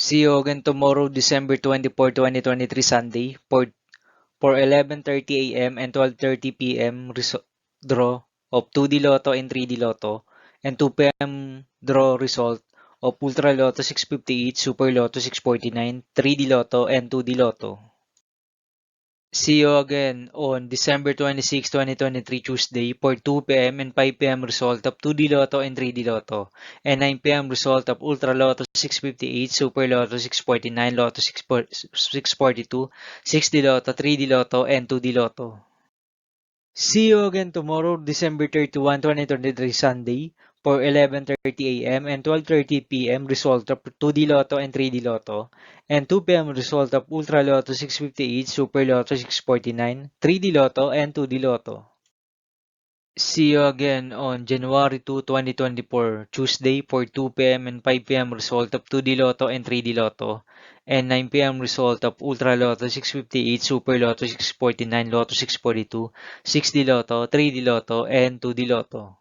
See you again tomorrow, December 24, 2023, Sunday, for 11:30 a.m. and 12:30 p.m. Draw of 2D Lotto and 3D Lotto, and 2 p.m. draw result of Ultra Lotto 658, Super Lotto 649, 3D Lotto, and 2D Lotto. See you again on December 26, 2023, Tuesday for 2 p.m. and 5 p.m. result of 2D Lotto and 3D Lotto, and 9 p.m. result of Ultra Lotto 658, Super Lotto 649, Lotto 642, 6D Lotto, 3D Lotto, and 2D Lotto. See you again tomorrow, December 31, 2023, Sunday, for 11:30 a.m. and 12:30 p.m. result of 2D Lotto and 3D Lotto, and 2 p.m. result of Ultra Lotto 658, Super Lotto 649, 3D Lotto, and 2D Lotto. See you again on January 2, 2024, Tuesday for 2 p.m. and 5 p.m. result of 2D Lotto and 3D Lotto, and 9 p.m. result of Ultra Lotto 658, Super Lotto 649, Lotto 642, 6D Lotto, 3D Lotto, and 2D Lotto.